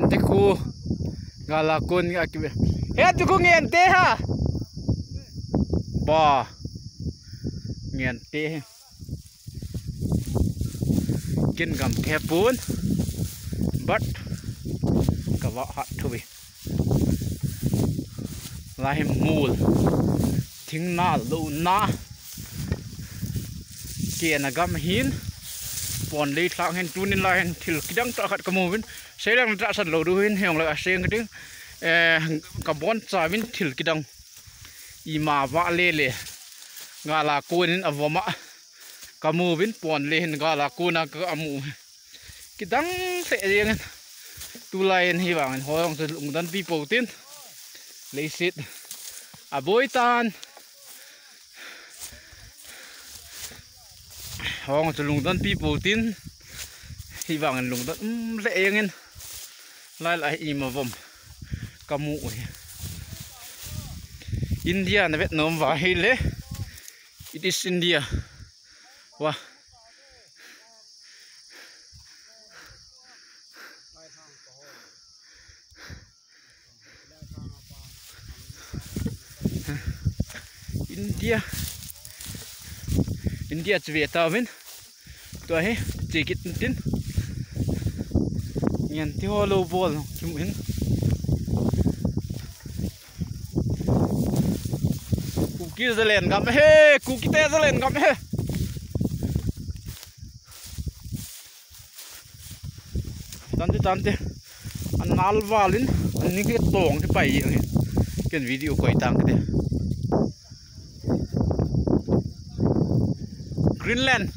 te ku ngala kun akibe he tu ku ngien te ha ba ngien te kin gam ke pun but ka wa hat thubi lai mul thing na lu na kia na gam hin pon li thang hen tunin la hen thil kidang ta khat kamovin selang ta san lo du hin heong la seng ding carbon chawin thil kidang ima wa le le ngala kunin avoma kamovin pon le hin ngala kuna ka amu kidang se riang tu lain hi wang hoyong se lung dan pi po tin le sit aboi tan hong se lung dan pi po tin hi wang lung dan le ngin lai lai ima vom kamu India na Vietnam wa hi le it is India wa India chwe tawin to he tikit tin nyan ti holo bol kim hin ku ki zalen gam he ku ki te zalen gam he tante an nal walin an ni ke tong ti pai ken video koi tang de Greenland